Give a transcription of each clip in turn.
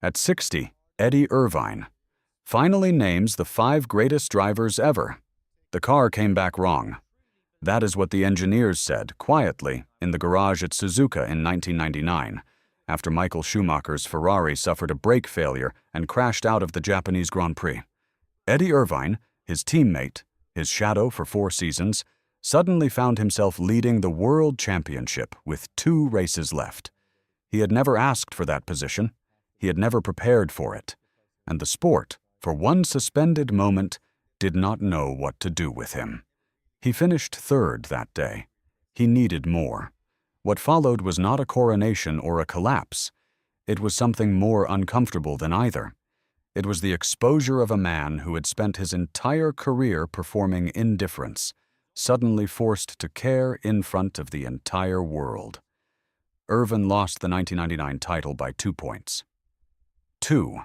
At 60, Eddie Irvine finally names the 5 greatest drivers ever. The car came back wrong. That is what the engineers said, quietly, in the garage at Suzuka in 1999, after Michael Schumacher's Ferrari suffered a brake failure and crashed out of the Japanese Grand Prix. Eddie Irvine, his teammate, his shadow for 4 seasons, suddenly found himself leading the World Championship with 2 races left. He had never asked for that position. He had never prepared for it. And the sport, for one suspended moment, did not know what to do with him. He finished 3rd that day. He needed more. What followed was not a coronation or a collapse. It was something more uncomfortable than either. It was the exposure of a man who had spent his entire career performing indifference, suddenly forced to care in front of the entire world. Irvine lost the 1999 title by 2 points. 2.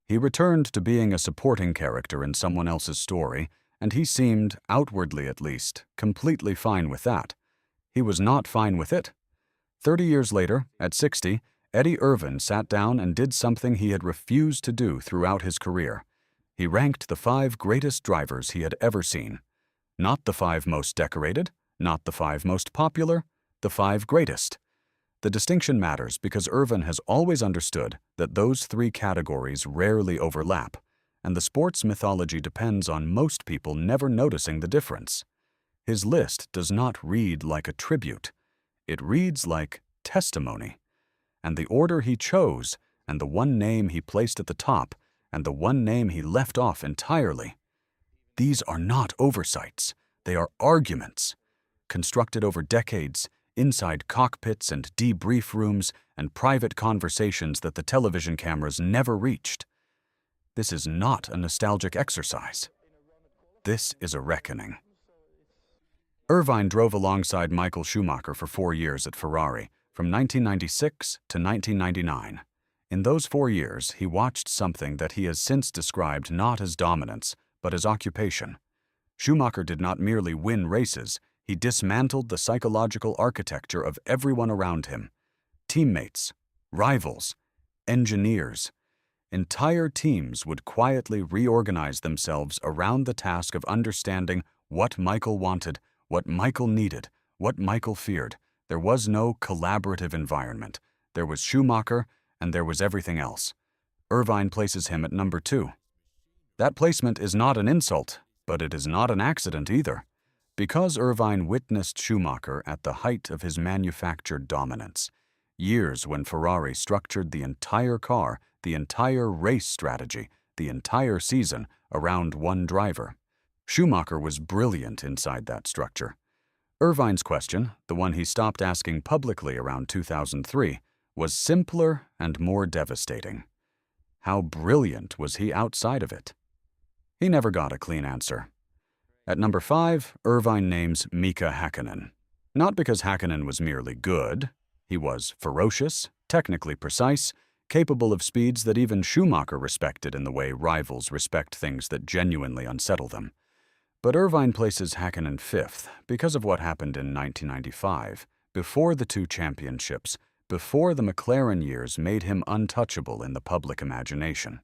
He returned to being a supporting character in someone else's story, and he seemed, outwardly at least, completely fine with that. He was not fine with it. 30 years later, at 60, Eddie Irvine sat down and did something he had refused to do throughout his career. He ranked the 5 greatest drivers he had ever seen. Not the 5 most decorated, not the 5 most popular, the 5 greatest. The distinction matters because Irvine has always understood that those 3 categories rarely overlap, and the sports mythology depends on most people never noticing the difference. His list does not read like a tribute. It reads like testimony. And the order he chose, and the one name he placed at the top, and the one name he left off entirely, these are not oversights. They are arguments, constructed over decades, inside cockpits and debrief rooms and private conversations that the television cameras never reached. This is not a nostalgic exercise. This is a reckoning. Irvine drove alongside Michael Schumacher for 4 years at Ferrari, from 1996 to 1999. In those 4 years, he watched something that he has since described not as dominance, but as occupation. Schumacher did not merely win races, he dismantled the psychological architecture of everyone around him. Teammates, rivals, engineers. Entire teams would quietly reorganize themselves around the task of understanding what Michael wanted, what Michael needed, what Michael feared. There was no collaborative environment. There was Schumacher, and there was everything else. Irvine places him at number 2. That placement is not an insult, but it is not an accident either. Because Irvine witnessed Schumacher at the height of his manufactured dominance, years when Ferrari structured the entire car, the entire race strategy, the entire season around one driver. Schumacher was brilliant inside that structure. Irvine's question, the one he stopped asking publicly around 2003, was simpler and more devastating. How brilliant was he outside of it? He never got a clean answer. At number 5, Irvine names Mika Häkkinen. Not because Häkkinen was merely good. He was ferocious, technically precise, capable of speeds that even Schumacher respected in the way rivals respect things that genuinely unsettle them. But Irvine places Häkkinen 5th because of what happened in 1995, before the 2 championships, before the McLaren years made him untouchable in the public imagination.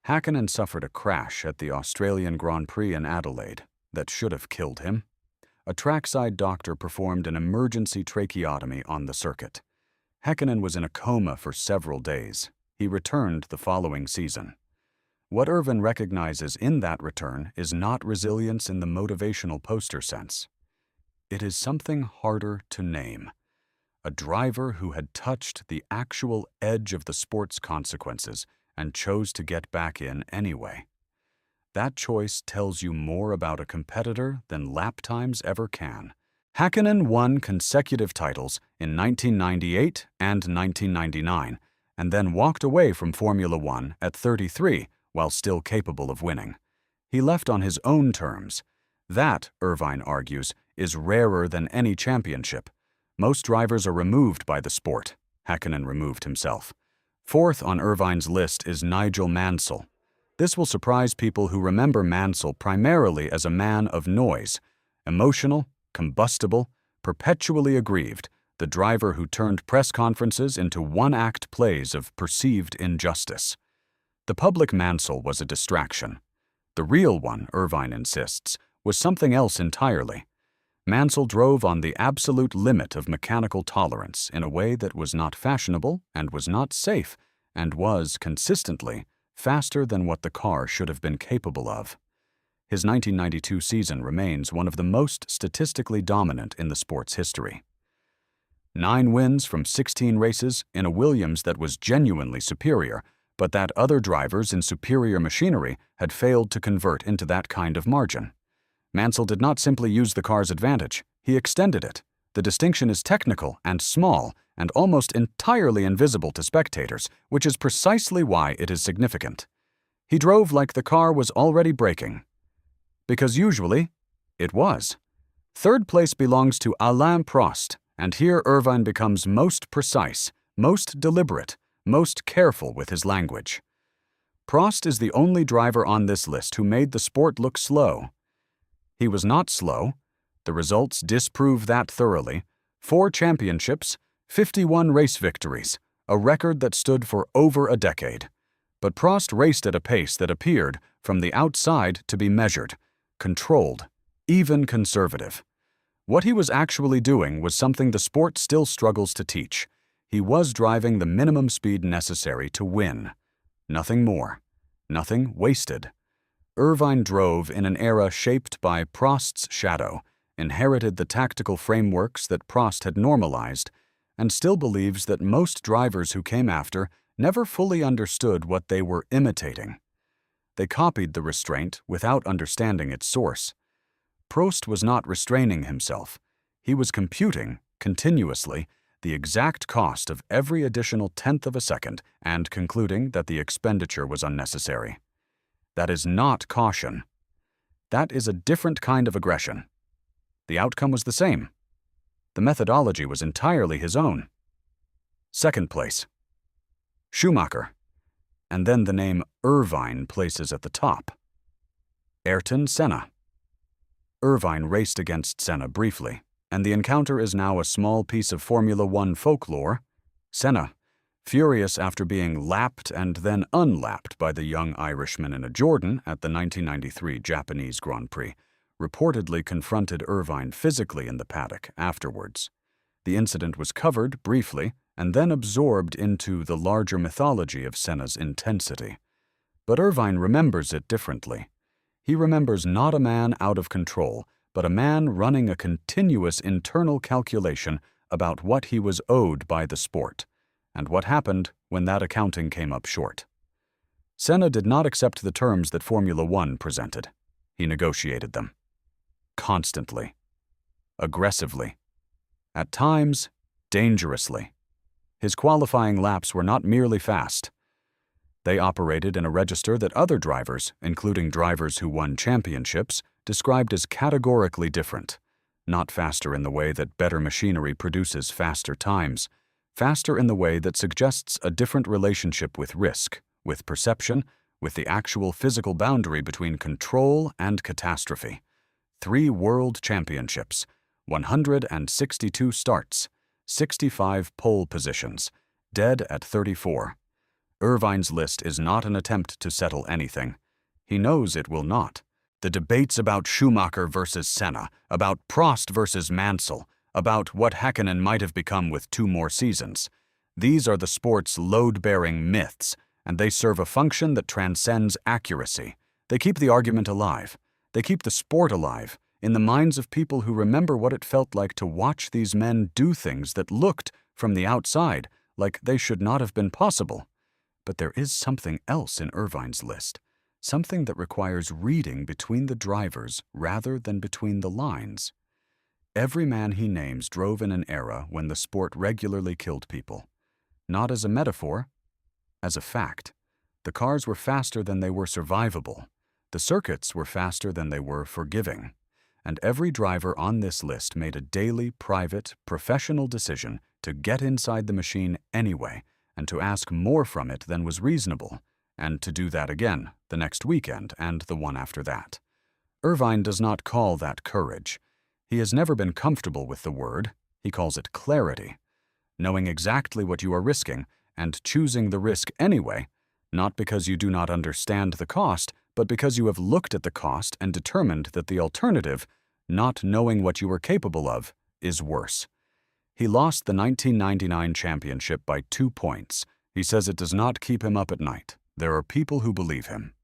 Häkkinen suffered a crash at the Australian Grand Prix in Adelaide that should have killed him. A trackside doctor performed an emergency tracheotomy on the circuit. Häkkinen was in a coma for several days. He returned the following season. What Irvine recognizes in that return is not resilience in the motivational poster sense. It is something harder to name. A driver who had touched the actual edge of the sport's consequences and chose to get back in anyway. That choice tells you more about a competitor than lap times ever can. Häkkinen won consecutive titles in 1998 and 1999, and then walked away from Formula One at 33 while still capable of winning. He left on his own terms. That, Irvine argues, is rarer than any championship. Most drivers are removed by the sport. Häkkinen removed himself. 4th on Irvine's list is Nigel Mansell. This will surprise people who remember Mansell primarily as a man of noise, emotional, combustible, perpetually aggrieved, the driver who turned press conferences into one-act plays of perceived injustice. The public Mansell was a distraction. The real one, Irvine insists, was something else entirely. Mansell drove on the absolute limit of mechanical tolerance in a way that was not fashionable and was not safe and was, consistently, faster than what the car should have been capable of. His 1992 season remains one of the most statistically dominant in the sport's history. 9 wins from 16 races in a Williams that was genuinely superior, but that other drivers in superior machinery had failed to convert into that kind of margin. Mansell did not simply use the car's advantage, he extended it. The distinction is technical and small and almost entirely invisible to spectators, which is precisely why it is significant. He drove like the car was already braking. Because usually, it was. Third place belongs to Alain Prost, and here Irvine becomes most precise, most deliberate, most careful with his language. Prost is the only driver on this list who made the sport look slow. He was not slow. The results disprove that thoroughly. 4 championships, 51 race victories, a record that stood for over a decade. But Prost raced at a pace that appeared, from the outside, to be measured, controlled, even conservative. What he was actually doing was something the sport still struggles to teach. He was driving the minimum speed necessary to win. Nothing more. Nothing wasted. Irvine drove in an era shaped by Prost's shadow, inherited the tactical frameworks that Prost had normalized, and still believes that most drivers who came after never fully understood what they were imitating. They copied the restraint without understanding its source. Prost was not restraining himself. He was computing, continuously, the exact cost of every additional tenth of a second and concluding that the expenditure was unnecessary. That is not caution. That is a different kind of aggression. The outcome was the same. The methodology was entirely his own. Second place. Schumacher. And then the name Irvine places at the top. Ayrton Senna. Irvine raced against Senna briefly, and the encounter is now a small piece of Formula One folklore. Senna, furious after being lapped and then unlapped by the young Irishman in a Jordan at the 1993 Japanese Grand Prix, reportedly confronted Irvine physically in the paddock afterwards. The incident was covered briefly and then absorbed into the larger mythology of Senna's intensity. But Irvine remembers it differently. He remembers not a man out of control, but a man running a continuous internal calculation about what he was owed by the sport, and what happened when that accounting came up short. Senna did not accept the terms that Formula One presented. He negotiated them. Constantly. Aggressively. At times, dangerously. His qualifying laps were not merely fast. They operated in a register that other drivers, including drivers who won championships, described as categorically different. Not faster in the way that better machinery produces faster times, faster in the way that suggests a different relationship with risk, with perception, with the actual physical boundary between control and catastrophe. 3 world championships, 162 starts, 65 pole positions, dead at 34. Irvine's list is not an attempt to settle anything. He knows it will not. The debates about Schumacher versus Senna, about Prost versus Mansell, about what Häkkinen might have become with 2 more seasons. These are the sport's load-bearing myths, and they serve a function that transcends accuracy. They keep the argument alive. They keep the sport alive, in the minds of people who remember what it felt like to watch these men do things that looked, from the outside, like they should not have been possible. But there is something else in Irvine's list, something that requires reading between the drivers rather than between the lines. Every man he names drove in an era when the sport regularly killed people. Not as a metaphor, as a fact. The cars were faster than they were survivable. The circuits were faster than they were forgiving. And every driver on this list made a daily, private, professional decision to get inside the machine anyway, and to ask more from it than was reasonable, and to do that again the next weekend and the one after that. Irvine does not call that courage. He has never been comfortable with the word. He calls it clarity. Knowing exactly what you are risking and choosing the risk anyway, not because you do not understand the cost, but because you have looked at the cost and determined that the alternative, not knowing what you were capable of, is worse. He lost the 1999 championship by 2 points. He says it does not keep him up at night. There are people who believe him.